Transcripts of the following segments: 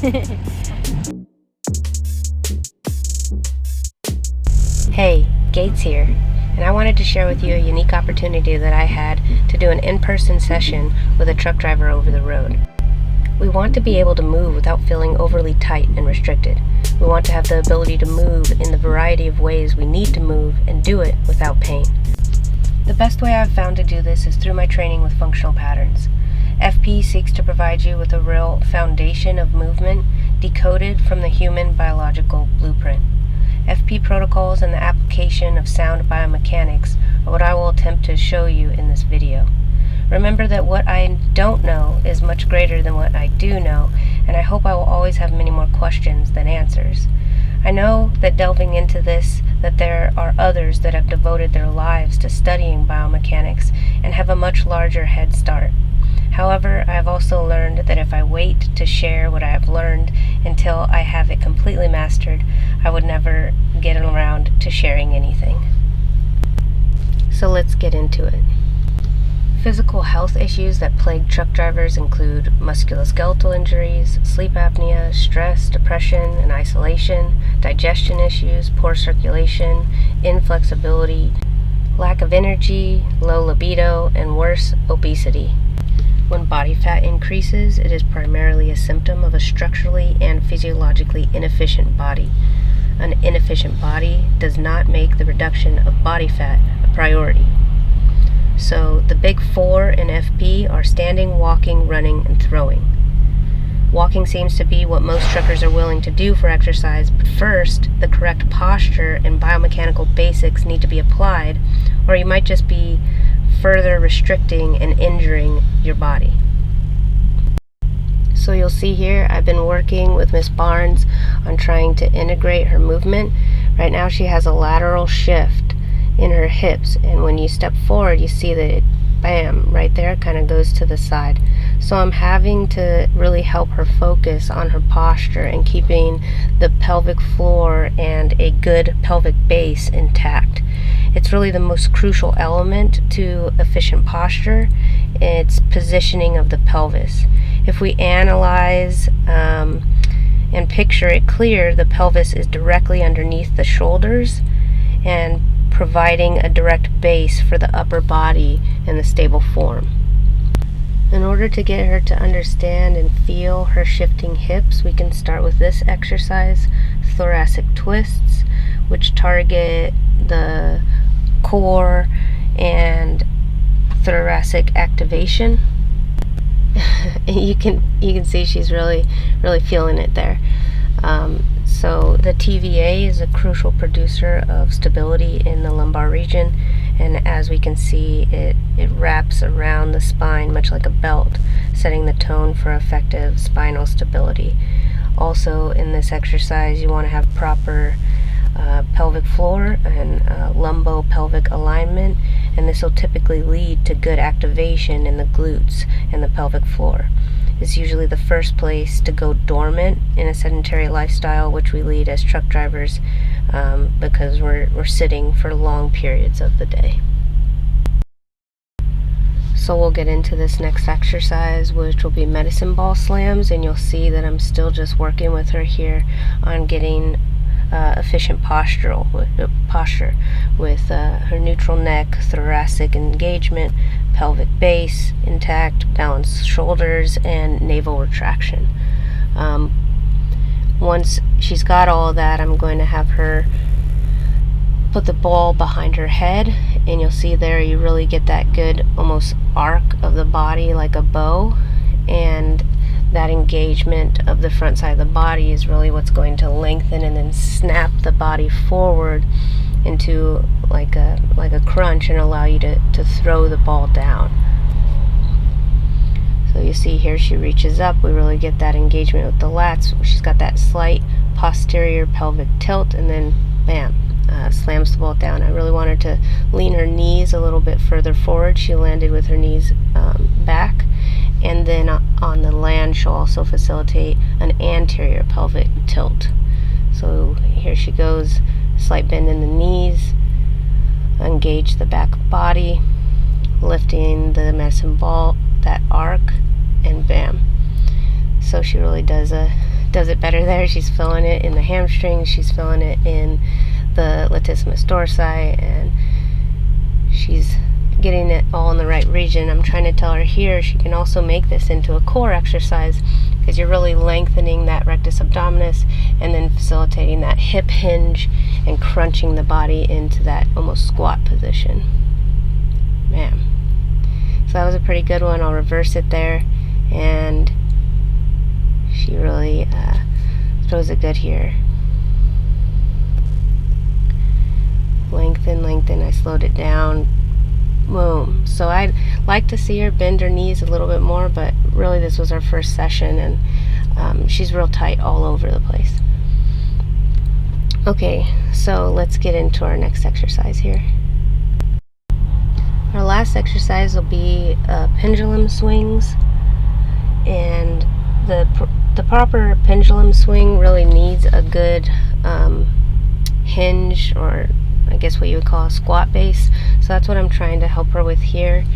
Hey, Gates here, and I wanted to share with you a unique opportunity that I had to do an in-person session with a truck driver over the road. We want to be able to move without feeling overly tight and restricted. We want to have the ability to move in the variety of ways we need to move and do it without pain. The best way I've found to do this is through my training with functional patterns. FP seeks to provide you with a real foundation of movement decoded from the human biological blueprint. FP protocols and the application of sound biomechanics are what I will attempt to show you in this video. Remember that what I don't know is much greater than what I do know, and I hope I will always have many more questions than answers. I know that delving into this, that there are others that have devoted their lives to studying biomechanics and have a much larger head start. However, I have also learned that if I wait to share what I have learned until I have it completely mastered, I would never get around to sharing anything. So let's get into it. Physical health issues that plague truck drivers include musculoskeletal injuries, sleep apnea, stress, depression, and isolation, digestion issues, poor circulation, inflexibility, lack of energy, low libido, and worse, obesity. When body fat increases, it is primarily a symptom of a structurally and physiologically inefficient body. An inefficient body does not make the reduction of body fat a priority. So the big four in FP are standing, walking, running, and throwing. Walking seems to be what most truckers are willing to do for exercise, but first, the correct posture and biomechanical basics need to be applied, or you might just be further restricting and injuring your body. So you'll see here, I've been working with Miss Barnes on trying to integrate her movement. Right now she has a lateral shift in her hips, and when you step forward you see that it, bam, right there, kind of goes to the side. So I'm having to really help her focus on her posture and keeping the pelvic floor and a good pelvic base intact. It's really the most crucial element to efficient posture. It's positioning of the pelvis. If we analyze and picture it clear, the pelvis is directly underneath the shoulders and providing a direct base for the upper body and the stable form. In order to get her to understand and feel her shifting hips, we can start with this exercise, thoracic twists, which target the core and thoracic activation. you can see she's really feeling it there. So the TVA is a crucial producer of stability in the lumbar region, and as we can see, it wraps around the spine much like a belt, setting the tone for effective spinal stability. Also in this exercise, you want to have proper pelvic floor and lumbo-pelvic alignment, and this will typically lead to good activation in the glutes and the pelvic floor. It's usually the first place to go dormant in a sedentary lifestyle, which we lead as truck drivers because we're sitting for long periods of the day. So we'll get into this next exercise, which will be medicine ball slams, and you'll see that I'm still just working with her here on getting efficient posture with her neutral neck, thoracic engagement, pelvic base intact, balanced shoulders, and navel retraction. Once she's got all of that, I'm going to have her put the ball behind her head, and you'll see there you really get that good almost arc of the body like a bow, and that engagement of the front side of the body is really what's going to lengthen and then snap the body forward into like a crunch and allow you to throw the ball down. So you see here she reaches up, we really get that engagement with the lats. She's got that slight posterior pelvic tilt, and then bam, slams the ball down. I really want her to lean her knees a little bit further forward. She landed with her knees back, and then on the land she'll also facilitate an anterior pelvic tilt. So here she goes, slight bend in the knees, engage the back body, lifting the medicine ball, that arc, and bam. So she really does a does it better there. She's feeling it in the hamstrings, she's feeling it in the latissimus dorsi, and she's getting it all in the right region. I'm trying to tell her here she can also make this into a core exercise, because you're really lengthening that rectus abdominis and then facilitating that hip hinge and crunching the body into that almost squat position. Man. So that was a pretty good one. I'll reverse it there, and she really throws it good here. Lengthen, lengthen. I slowed it down. Boom. So I'd like to see her bend her knees a little bit more, but really this was our first session, and she's real tight all over the place. Okay, so let's get into our next exercise here. Our last exercise will be pendulum swings, and the proper pendulum swing really needs a good hinge, or I guess what you would call a squat base. So that's what I'm trying to help her with here.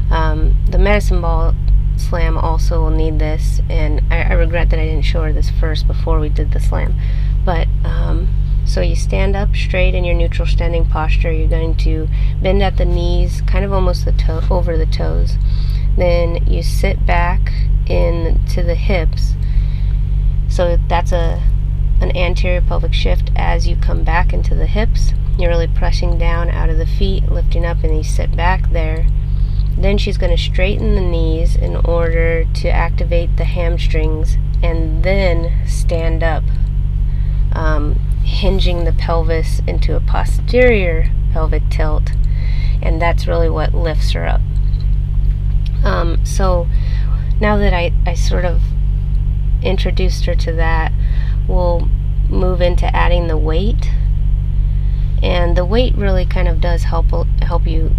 The medicine ball slam also will need this, and I regret that I didn't show her this first before we did the slam. But so you stand up straight in your neutral standing posture. You're going to bend at the knees, kind of almost over the toes. Then you sit back into the hips. So that's an anterior pelvic shift as you come back into the hips. You're really pressing down out of the feet, lifting up, and you sit back there. Then she's going to straighten the knees in order to activate the hamstrings, and then stand up, hinging the pelvis into a posterior pelvic tilt, and that's really what lifts her up. So now that I sort of introduced her to that, we'll move into adding the weight. And the weight really kind of does help you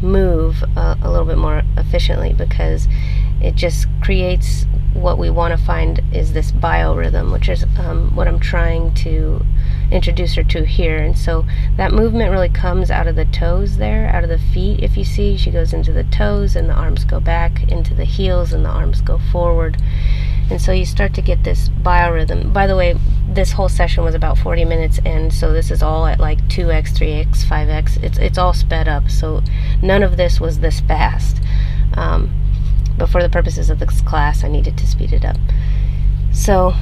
move a little bit more efficiently, because it just creates what we want to find is this biorhythm, which is what I'm trying to introduce her to here. And so that movement really comes out of the toes there, out of the feet. If you see, she goes into the toes and the arms go back, into the heels and the arms go forward. And so you start to get this biorhythm. By the way, this whole session was about 40 minutes, and so this is all at like 2x, 3x, 5x. It's all sped up, so none of this was this fast. But for the purposes of this class, I needed to speed it up. So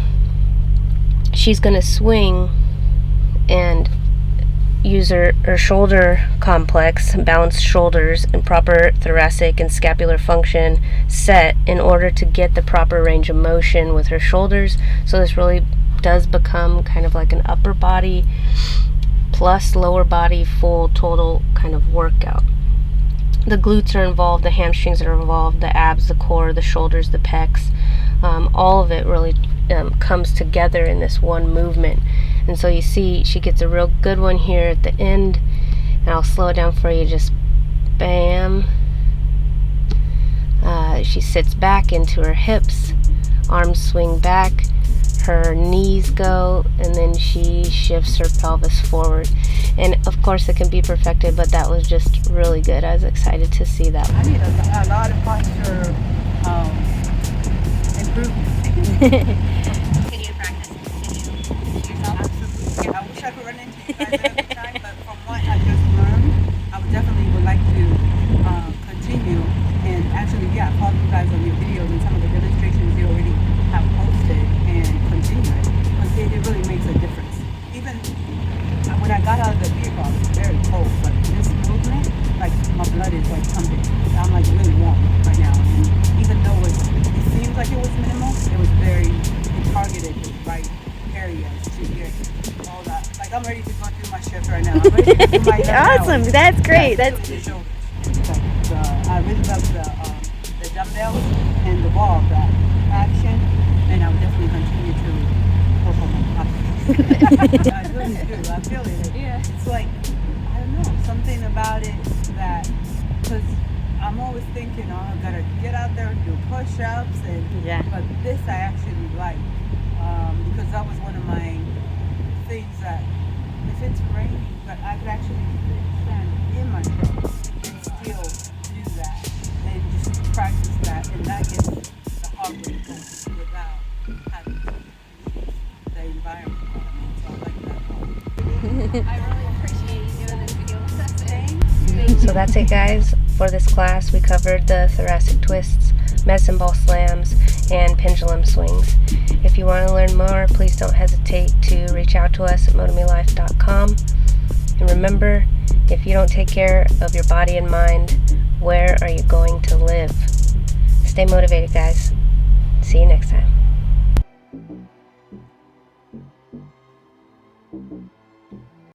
she's going to swing and use her shoulder complex, balanced shoulders, and proper thoracic and scapular function set in order to get the proper range of motion with her shoulders. So this really does become kind of like an upper body plus lower body full total kind of workout. The glutes are involved, the hamstrings are involved, the abs, the core, the shoulders, the pecs, all of it really comes together in this one movement. And so you see she gets a real good one here at the end, and I'll slow it down for you. Just bam. She sits back into her hips, arms swing back, her knees go, and then she shifts her pelvis forward. And of course it can be perfected, but that was just really good. I was excited to see that. I need a lot of posture improvement. Continue to practice. Continue. Absolutely. I wish I could run into you guys every time, but from what I just learned, I would like to continue and actually, follow you guys on your videos and some of the demonstrations you already have posted, and continue it, because it really makes a difference. Even when I got out of the vehicle, I was very cold, but this movement, like my blood is like pumping. I'm like really warm right now, and even though it seems like it was minimal, it targeted the right areas to get all that. Like I'm ready to go through my shift right now. I'm ready to do my Awesome, that's great. Yeah, I really love the dumbbells and the wall, that action, and I would definitely continue to work on my posture. I really do. I feel it. Yeah. It's like, I don't know, something about it that, because I'm always thinking, I gotta get out there and do push-ups, but this I actually like, because that was one of my things that if it's raining, but I could actually stand in my truck and still do that and just practice that, and that gets the heart rate going without I really appreciate you doing this video with us today. So that's it, guys. For this class, we covered the thoracic twists, medicine ball slams, and pendulum swings. If you want to learn more, please don't hesitate to reach out to us at motomelife.com. And remember, if you don't take care of your body and mind, where are you going to live? Stay motivated, guys. See you next time.